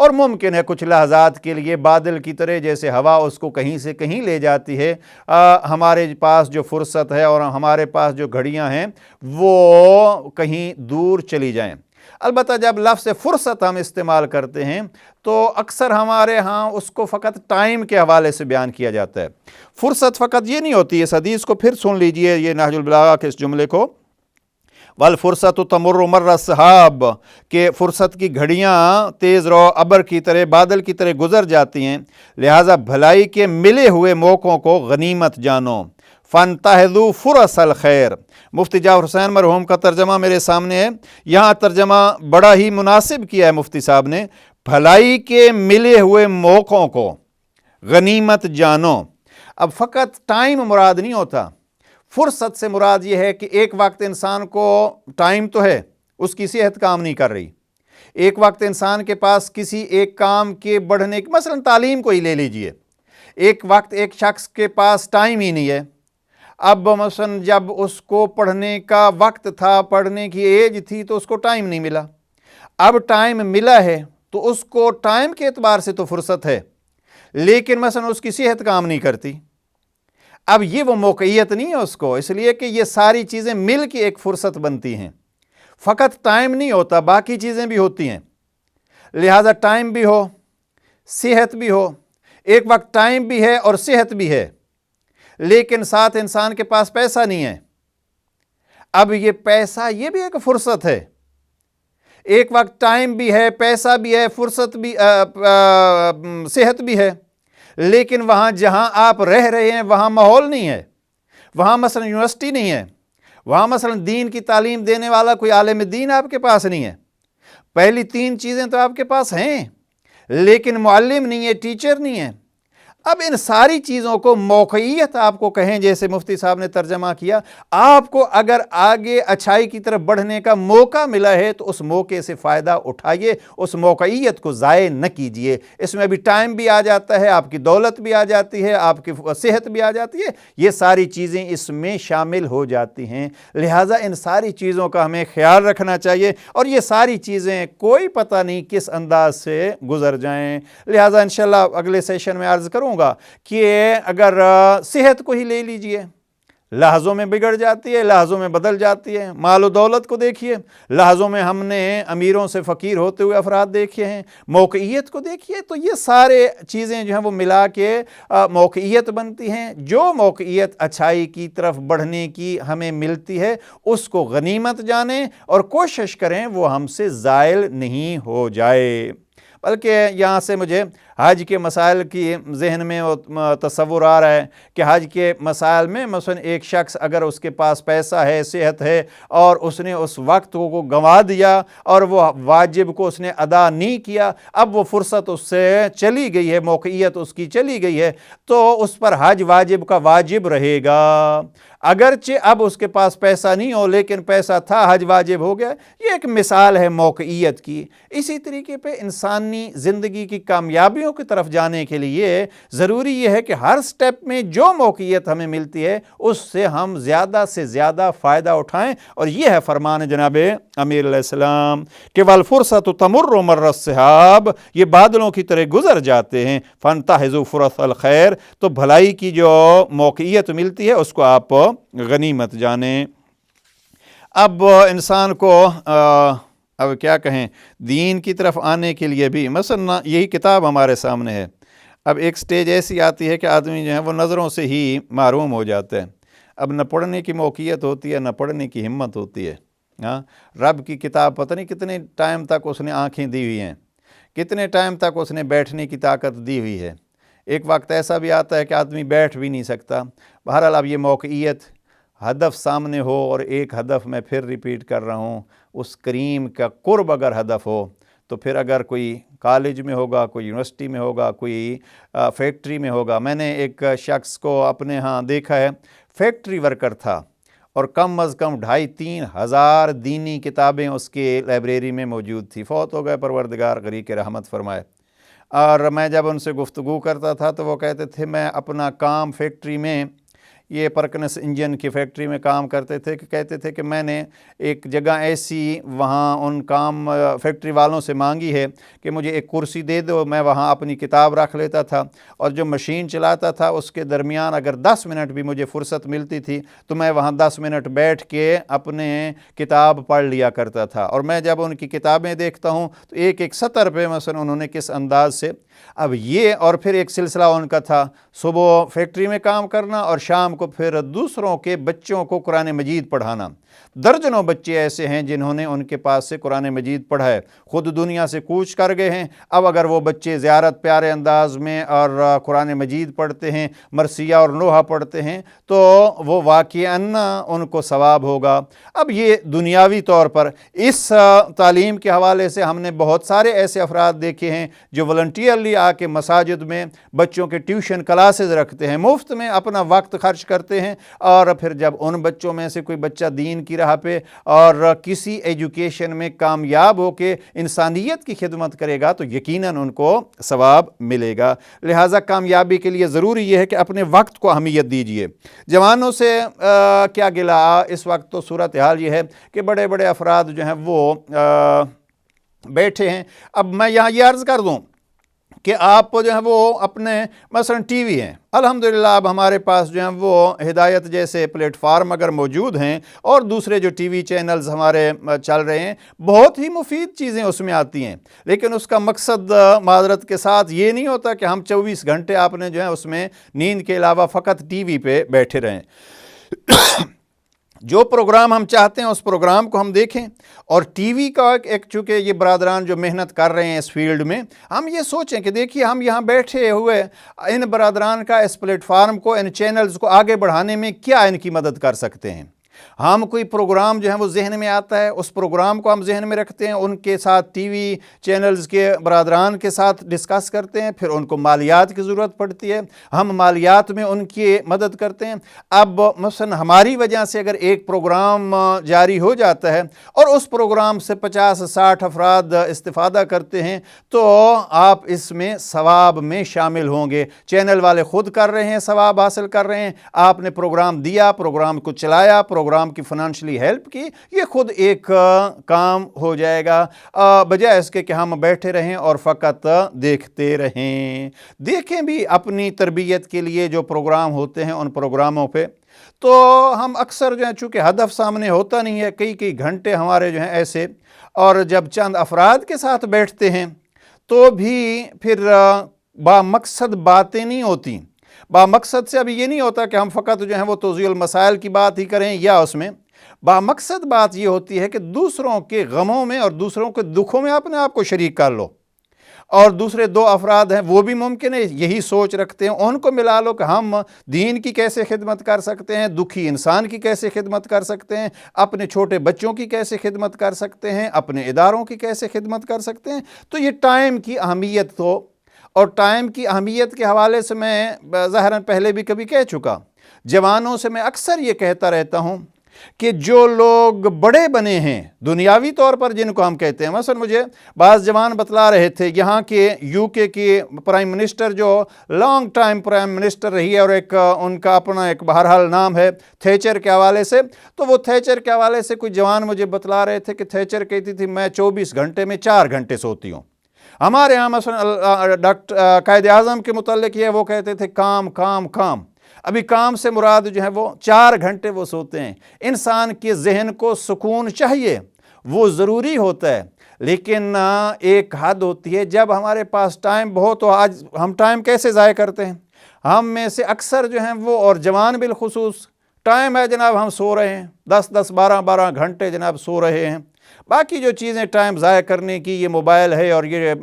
اور ممکن ہے کچھ لحظات کے لیے بادل کی طرح جیسے ہوا اس کو کہیں سے کہیں لے جاتی ہے، ہمارے پاس جو فرصت ہے اور ہمارے پاس جو گھڑیاں ہیں وہ کہیں دور چلی جائیں۔ البتہ جب لفظ فرصت ہم استعمال کرتے ہیں تو اکثر ہمارے ہاں اس کو فقط ٹائم کے حوالے سے بیان کیا جاتا ہے۔ فرصت فقط یہ نہیں ہوتی، اس حدیث کو پھر سن لیجئے، یہ نہج البلاغہ کے اس جملے کو، والفرصت تمر مر السحاب، کہ فرصت کی گھڑیاں تیز رو ابر کی طرح، بادل کی طرح گزر جاتی ہیں، لہٰذا بھلائی کے ملے ہوئے موقعوں کو غنیمت جانو۔ فانتہذوا فرص الخیر، مفتی جعفر حسین مرحوم کا ترجمہ میرے سامنے ہے، یہاں ترجمہ بڑا ہی مناسب کیا ہے مفتی صاحب نے، بھلائی کے ملے ہوئے موقعوں کو غنیمت جانو۔ اب فقط ٹائم مراد نہیں ہوتا، فرصت سے مراد یہ ہے کہ ایک وقت انسان کو ٹائم تو ہے، اس کی صحت کام نہیں کر رہی، ایک وقت انسان کے پاس کسی ایک کام کے بڑھنے کی، مثلا تعلیم کو ہی لے لیجئے، ایک وقت ایک شخص کے پاس ٹائم ہی نہیں ہے، اب مثلا جب اس کو پڑھنے کا وقت تھا، پڑھنے کی ایج تھی تو اس کو ٹائم نہیں ملا، اب ٹائم ملا ہے تو اس کو ٹائم کے اعتبار سے تو فرصت ہے، لیکن مثلا اس کی صحت کام نہیں کرتی، اب یہ وہ موقعیت نہیں ہے اس کو، اس لیے کہ یہ ساری چیزیں مل کے ایک فرصت بنتی ہیں، فقط ٹائم نہیں ہوتا، باقی چیزیں بھی ہوتی ہیں، لہٰذا ٹائم بھی ہو، صحت بھی ہو، ایک وقت ٹائم بھی ہے اور صحت بھی ہے، لیکن ساتھ انسان کے پاس پیسہ نہیں ہے، اب یہ پیسہ یہ بھی ایک فرصت ہے، ایک وقت ٹائم بھی ہے، پیسہ بھی ہے، فرصت بھی، صحت بھی ہے، لیکن وہاں جہاں آپ رہ رہے ہیں وہاں ماحول نہیں ہے، وہاں مثلا یونیورسٹی نہیں ہے، وہاں مثلا دین کی تعلیم دینے والا کوئی عالم دین آپ کے پاس نہیں ہے، پہلی تین چیزیں تو آپ کے پاس ہیں، لیکن معلم نہیں ہے، ٹیچر نہیں ہے، اب ان ساری چیزوں کو موقعیت آپ کو کہیں، جیسے مفتی صاحب نے ترجمہ کیا، آپ کو اگر آگے اچھائی کی طرف بڑھنے کا موقع ملا ہے تو اس موقع سے فائدہ اٹھائیے، اس موقعیت کو ضائع نہ کیجئے، اس میں بھی ٹائم بھی آ جاتا ہے، آپ کی دولت بھی آ جاتی ہے، آپ کی صحت بھی آ جاتی ہے، یہ ساری چیزیں اس میں شامل ہو جاتی ہیں، لہٰذا ان ساری چیزوں کا ہمیں خیال رکھنا چاہیے، اور یہ ساری چیزیں کوئی پتہ نہیں کس انداز سے گزر جائیں، لہٰذا انشاءاللہ اگلے سیشن میں عرض کروں گا کہ اگر صحت کو ہی لے لیجئے، لحظوں میں بگڑ جاتی ہے، لحظوں میں بدل جاتی ہے، مال و دولت کو دیکھیے، لحظوں میں ہم نے امیروں سے فقیر ہوتے ہوئے افراد دیکھے ہیں، موقعیت کو دیکھیے، تو یہ سارے چیزیں جو ہیں وہ ملا کے موقعیت بنتی ہیں، جو موقعیت اچھائی کی طرف بڑھنے کی ہمیں ملتی ہے اس کو غنیمت جانیں اور کوشش کریں وہ ہم سے زائل نہیں ہو جائے۔ بلکہ یہاں سے مجھے حج کے مسائل کی ذہن میں تصور آ رہا ہے کہ حج کے مسائل میں مثلا ایک شخص اگر اس کے پاس پیسہ ہے، صحت ہے، اور اس نے اس وقت کو گنوا دیا اور وہ واجب کو اس نے ادا نہیں کیا، اب وہ فرصت اس سے چلی گئی ہے، موقعیت اس کی چلی گئی ہے، تو اس پر حج واجب کا واجب رہے گا، اگرچہ اب اس کے پاس پیسہ نہیں ہو لیکن پیسہ تھا، حج واجب ہو گیا۔ یہ ایک مثال ہے موقعیت کی۔ اسی طریقے پہ انسانی زندگی کی کامیابیوں کی طرف جانے کے لیے ضروری یہ ہے کہ ہر سٹیپ میں جو موقعیت ہمیں ملتی ہے اس سے ہم زیادہ سے زیادہ فائدہ اٹھائیں، اور یہ ہے فرمان جناب امیر علیہ السلام کہ والفرصۃ تمر مر السحاب، یہ بادلوں کی طرح گزر جاتے ہیں، فانتہزوا فرص الخیر، تو بھلائی کی جو موقعیت ملتی ہے اس کو آپ غنیمت جانیں۔ اب انسان کو اب کیا کہیں، دین کی طرف آنے کے لیے بھی مثلا یہی کتاب ہمارے سامنے ہے، اب ایک سٹیج ایسی آتی ہے کہ آدمی جو ہے وہ نظروں سے ہی محروم ہو جاتے ہیں، اب نہ پڑھنے کی موقعیت ہوتی ہے نہ پڑھنے کی ہمت ہوتی ہے۔ ہاں، رب کی کتاب پتہ نہیں کتنے ٹائم تک اس نے آنکھیں دی ہوئی ہیں، کتنے ٹائم تک اس نے بیٹھنے کی طاقت دی ہوئی ہے، ایک وقت ایسا بھی آتا ہے کہ آدمی بیٹھ بھی نہیں سکتا۔ بہرحال اب یہ موقعیت، ہدف سامنے ہو، اور ایک ہدف میں پھر ریپیٹ کر رہا ہوں، اس کریم کا قرب اگر ہدف ہو تو پھر اگر کوئی کالج میں ہوگا، کوئی یونیورسٹی میں ہوگا، کوئی فیکٹری میں ہوگا۔ میں نے ایک شخص کو اپنے ہاں دیکھا ہے، فیکٹری ورکر تھا، اور کم از کم 2,500-3 ہزار دینی کتابیں اس کے لائبریری میں موجود تھی، فوت ہو گئے، پروردگار غریق رحمت فرمائے۔ اور میں جب ان سے گفتگو کرتا تھا تو وہ کہتے تھے میں اپنا کام فیکٹری میں یہ پرکنس انجن کی فیکٹری میں کام کرتے تھے کہ کہتے تھے کہ میں نے ایک جگہ ایسی وہاں ان کام فیکٹری والوں سے مانگی ہے کہ مجھے ایک کرسی دے دو، میں وہاں اپنی کتاب رکھ لیتا تھا اور جو مشین چلاتا تھا اس کے درمیان اگر 10 منٹ بھی مجھے فرصت ملتی تھی تو میں وہاں 10 منٹ بیٹھ کے اپنے کتاب پڑھ لیا کرتا تھا۔ اور میں جب ان کی کتابیں دیکھتا ہوں تو ایک ایک سطر پہ مثلا انہوں نے کس انداز سے، اب یہ اور پھر ایک سلسلہ ان کا تھا صبح فیکٹری میں کام کرنا اور شام کو پھر دوسروں کے بچوں کو قرآن مجید پڑھانا۔ درجنوں بچے ایسے ہیں جنہوں نے ان کے پاس سے قرآن مجید پڑھا ہے، خود دنیا سے کوچ کر گئے ہیں، اب اگر وہ بچے زیارت پیارے انداز میں اور قرآن مجید پڑھتے ہیں، مرثیہ اور نوحہ پڑھتے ہیں تو وہ واقعاً ان کو ثواب ہوگا۔ اب یہ دنیاوی طور پر اس تعلیم کے حوالے سے ہم نے بہت سارے ایسے افراد دیکھے ہیں جو والنٹیئرلی آ کے مساجد میں بچوں کے ٹیوشن کلاسز رکھتے ہیں، مفت میں اپنا وقت خرچ کرتے ہیں، اور پھر جب ان بچوں میں سے کوئی بچہ دین کی راہ پہ اور کسی ایجوکیشن میں کامیاب ہو کے انسانیت کی خدمت کرے گا تو یقیناً ان کو ثواب ملے گا۔ لہٰذا کامیابی کے لیے ضروری یہ ہے کہ اپنے وقت کو اہمیت دیجئے۔ جوانوں سے کیا گلا، اس وقت تو صورتحال یہ ہے کہ بڑے بڑے افراد جو ہیں وہ بیٹھے ہیں۔ اب میں یہاں یہ عرض کر دوں کہ آپ جو ہیں وہ اپنے مثلا ٹی وی ہیں، الحمدللہ اب ہمارے پاس جو ہیں وہ ہدایت جیسے پلیٹ فارم اگر موجود ہیں اور دوسرے جو ٹی وی چینلز ہمارے چل رہے ہیں، بہت ہی مفید چیزیں اس میں آتی ہیں، لیکن اس کا مقصد معذرت کے ساتھ یہ نہیں ہوتا کہ ہم 24 گھنٹے آپ نے جو ہے اس میں نیند کے علاوہ فقط ٹی وی پہ بیٹھے رہیں۔ جو پروگرام ہم چاہتے ہیں اس پروگرام کو ہم دیکھیں، اور ٹی وی کا ایک چونکہ یہ برادران جو محنت کر رہے ہیں اس فیلڈ میں، ہم یہ سوچیں کہ دیکھیے ہم یہاں بیٹھے ہوئے ان برادران کا اس پلیٹ فارم کو، ان چینلز کو آگے بڑھانے میں کیا ان کی مدد کر سکتے ہیں۔ ہم کوئی پروگرام جو ہے وہ ذہن میں آتا ہے، اس پروگرام کو ہم ذہن میں رکھتے ہیں، ان کے ساتھ ٹی وی چینلز کے برادران کے ساتھ ڈسکس کرتے ہیں، پھر ان کو مالیات کی ضرورت پڑتی ہے، ہم مالیات میں ان کی مدد کرتے ہیں۔ اب مثلا ہماری وجہ سے اگر ایک پروگرام جاری ہو جاتا ہے اور اس پروگرام سے 50-60 افراد استفادہ کرتے ہیں تو آپ اس میں ثواب میں شامل ہوں گے۔ چینل والے خود کر رہے ہیں، ثواب حاصل کر رہے ہیں، آپ نے پروگرام دیا، پروگرام کو چلایا، پروگرام کی فنانشلی ہیلپ کی، یہ خود ایک کام ہو جائے گا، بجائے اس کے کہ ہم بیٹھے رہیں اور فقط دیکھتے رہیں۔ دیکھیں بھی اپنی تربیت کے لیے جو پروگرام ہوتے ہیں ان پروگراموں پہ، تو ہم اکثر جو ہے چونکہ ہدف سامنے ہوتا نہیں ہے، کئی گھنٹے ہمارے جو ہیں ایسے، اور جب چند افراد کے ساتھ بیٹھتے ہیں تو بھی پھر بامقصد باتیں نہیں ہوتی۔ بامقصد سے ابھی یہ نہیں ہوتا کہ ہم فقط جو ہیں وہ توضیح المسائل کی بات ہی کریں، یا اس میں بامقصد بات یہ ہوتی ہے کہ دوسروں کے غموں میں اور دوسروں کے دکھوں میں اپنے آپ کو شریک کر لو، اور دوسرے 2 افراد ہیں وہ بھی ممکن ہے یہی سوچ رکھتے ہیں، ان کو ملا لو کہ ہم دین کی کیسے خدمت کر سکتے ہیں، دکھی انسان کی کیسے خدمت کر سکتے ہیں، اپنے چھوٹے بچوں کی کیسے خدمت کر سکتے ہیں، اپنے اداروں کی کیسے خدمت کر سکتے ہیں۔ تو یہ ٹائم کی اہمیت تو، اور ٹائم کی اہمیت کے حوالے سے میں ظاہراً پہلے بھی کبھی کہہ چکا، جوانوں سے میں اکثر یہ کہتا رہتا ہوں کہ جو لوگ بڑے بنے ہیں دنیاوی طور پر جن کو ہم کہتے ہیں، مثلا مجھے بعض جوان بتلا رہے تھے یہاں کے یو کے کی پرائم منسٹر جو لانگ ٹائم پرائم منسٹر رہی ہے، اور ایک ان کا اپنا ایک بہرحال نام ہے تھیچر کے حوالے سے، تو وہ تھیچر کے حوالے سے کوئی جوان مجھے بتلا رہے تھے کہ تھیچر کہتی تھی میں 24 گھنٹے میں 4 گھنٹے سوتی ہوں۔ ہمارے ہاں مثلا قائد اعظم کے متعلق یہ وہ کہتے تھے کام کام کام، ابھی کام سے مراد جو ہے وہ 4 گھنٹے وہ سوتے ہیں۔ انسان کے ذہن کو سکون چاہیے، وہ ضروری ہوتا ہے، لیکن ایک حد ہوتی ہے جب ہمارے پاس ٹائم بہت ہو۔ آج ہم ٹائم کیسے ضائع کرتے ہیں؟ ہم میں سے اکثر جو ہیں وہ، اور جوان بالخصوص، ٹائم ہے جناب ہم سو رہے ہیں، 10 12 گھنٹے جناب سو رہے ہیں۔ باقی جو چیزیں ٹائم ضائع کرنے کی، یہ موبائل ہے اور یہ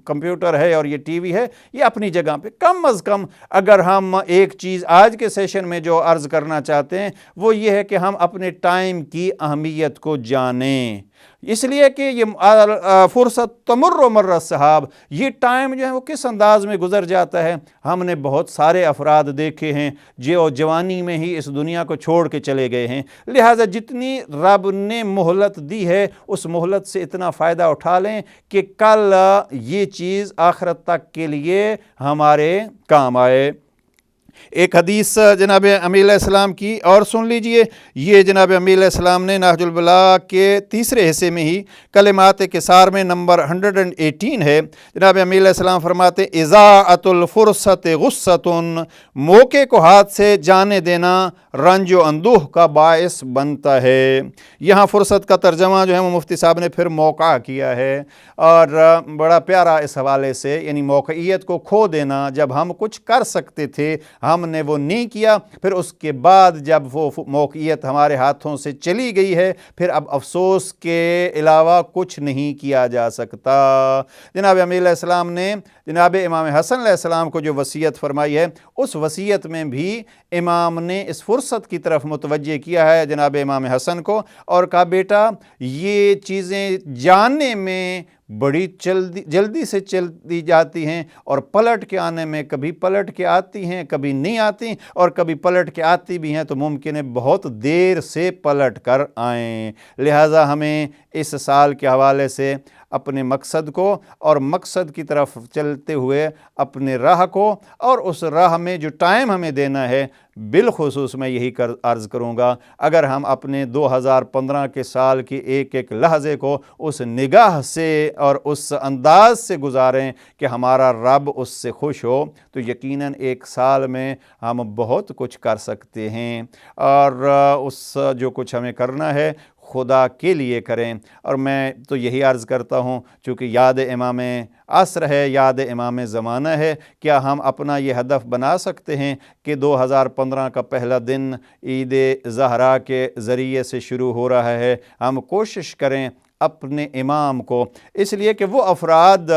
کمپیوٹر ہے اور یہ ٹی وی ہے، یہ اپنی جگہ پہ۔ کم از کم اگر ہم ایک چیز آج کے سیشن میں جو عرض کرنا چاہتے ہیں وہ یہ ہے کہ ہم اپنے ٹائم کی اہمیت کو جانیں، اس لیے کہ یہ فرصت تمر و مر السحاب، یہ ٹائم جو ہے وہ کس انداز میں گزر جاتا ہے۔ ہم نے بہت سارے افراد دیکھے ہیں جو جوانی میں ہی اس دنیا کو چھوڑ کے چلے گئے ہیں، لہٰذا جتنی رب نے مہلت دی ہے اس مہلت سے اتنا فائدہ اٹھا لیں کہ کل یہ چیز آخرت تک کے لیے ہمارے کام آئے۔ ایک حدیث جناب امی علیہ السلام کی اور سن لیجئے، یہ جناب امی علیہ السلام نے نہج البلاغہ کے تیسرے حصے میں ہی کلمات کثار میں نمبر 118 ہے۔ جناب امی علیہ السلام فرماتے ہیں اضاعت الفرصت غصۃ، موقع کو ہاتھ سے جانے دینا رنج و اندوہ کا باعث بنتا ہے۔ یہاں فرصت کا ترجمہ جو ہے وہ مفتی صاحب نے پھر موقع کیا ہے، اور بڑا پیارا اس حوالے سے، یعنی موقعیت کو کھو دینا، جب ہم کچھ کر سکتے تھے ہم نے وہ نہیں کیا، پھر اس کے بعد جب وہ موقعیت ہمارے ہاتھوں سے چلی گئی ہے پھر اب افسوس کے علاوہ کچھ نہیں کیا جا سکتا۔ جناب امی علیہ السلام نے جناب امام حسن علیہ السلام کو جو وصیت فرمائی ہے، اس وصیت میں بھی امام نے اس فرصت کی طرف متوجہ کیا ہے جناب امام حسن کو، اور کہا بیٹا یہ چیزیں جاننے میں بڑی جلدی سے چلتی جاتی ہیں، اور پلٹ کے آنے میں کبھی پلٹ کے آتی ہیں کبھی نہیں آتی، اور کبھی پلٹ کے آتی بھی ہیں تو ممکن ہے بہت دیر سے پلٹ کر آئیں۔ لہٰذا ہمیں اس سال کے حوالے سے اپنے مقصد کو اور مقصد کی طرف چلتے ہوئے اپنے راہ کو، اور اس راہ میں جو ٹائم ہمیں دینا ہے، بالخصوص میں یہی عرض کروں گا، اگر ہم اپنے 2015 کے سال کی ایک ایک لحظے کو اس نگاہ سے اور اس انداز سے گزاریں کہ ہمارا رب اس سے خوش ہو، تو یقیناً ایک سال میں ہم بہت کچھ کر سکتے ہیں، اور اس جو کچھ ہمیں کرنا ہے خدا کے لیے کریں۔ اور میں تو یہی عرض کرتا ہوں، چونکہ یاد امام عصر ہے، یاد امام زمانہ ہے، کیا ہم اپنا یہ ہدف بنا سکتے ہیں کہ 2015 کا پہلا دن عید زہرا کے ذریعے سے شروع ہو رہا ہے؟ ہم کوشش کریں اپنے امام کو، اس لیے کہ وہ افراد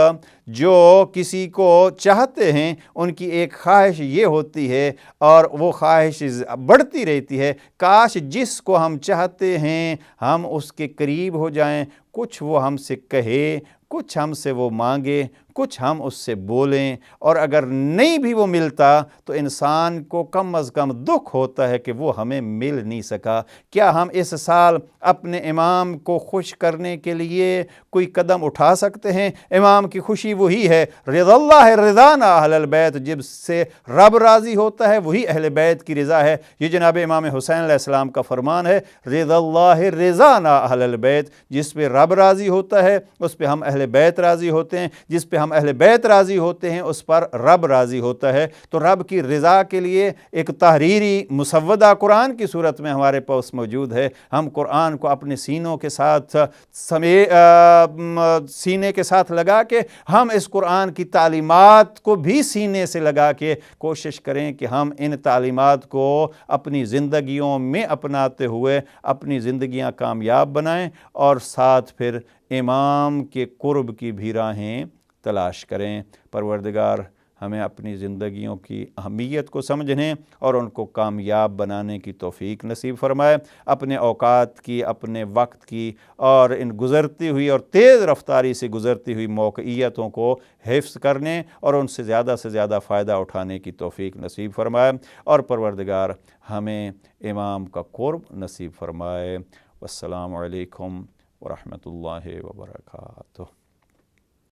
جو کسی کو چاہتے ہیں ان کی ایک خواہش یہ ہوتی ہے، اور وہ خواہش بڑھتی رہتی ہے، کاش جس کو ہم چاہتے ہیں ہم اس کے قریب ہو جائیں، کچھ وہ ہم سے کہے، کچھ ہم سے وہ مانگے، کچھ ہم اس سے بولیں، اور اگر نہیں بھی وہ ملتا تو انسان کو کم از کم دکھ ہوتا ہے کہ وہ ہمیں مل نہیں سکا۔ کیا ہم اس سال اپنے امام کو خوش کرنے کے لیے کوئی قدم اٹھا سکتے ہیں؟ امام کی خوشی وہی ہے، رضا اللہ رضا نا اہل البیت، جس سے رب راضی ہوتا ہے وہی اہل بیت کی رضا ہے۔ یہ جناب امام حسین علیہ السلام کا فرمان ہے، رضا اللہ رضا نا اہل البیت، جس پہ رب راضی ہوتا ہے اس پہ ہم اہل بیت راضی ہوتے ہیں، جس پہ ہم اہل بیت راضی ہوتے ہیں اس پر رب راضی ہوتا ہے۔ تو رب کی رضا کے لیے ایک تحریری مسودہ قرآن کی صورت میں ہمارے پاس موجود ہے۔ ہم قرآن کو اپنے سینوں کے ساتھ سینے کے ساتھ لگا کے، ہم اس قرآن کی تعلیمات کو بھی سینے سے لگا کے کوشش کریں کہ ہم ان تعلیمات کو اپنی زندگیوں میں اپناتے ہوئے اپنی زندگیاں کامیاب بنائیں، اور ساتھ پھر امام کے قرب کی بھی راہیں تلاش کریں۔ پروردگار ہمیں اپنی زندگیوں کی اہمیت کو سمجھنے اور ان کو کامیاب بنانے کی توفیق نصیب فرمائے۔ اپنے اوقات کی، اپنے وقت کی، اور ان گزرتی ہوئی اور تیز رفتاری سے گزرتی ہوئی موقعیتوں کو حفظ کرنے اور ان سے زیادہ فائدہ اٹھانے کی توفیق نصیب فرمائے، اور پروردگار ہمیں امام کا قرب نصیب فرمائے۔ والسلام علیکم ورحمۃ اللہ وبرکاتہ۔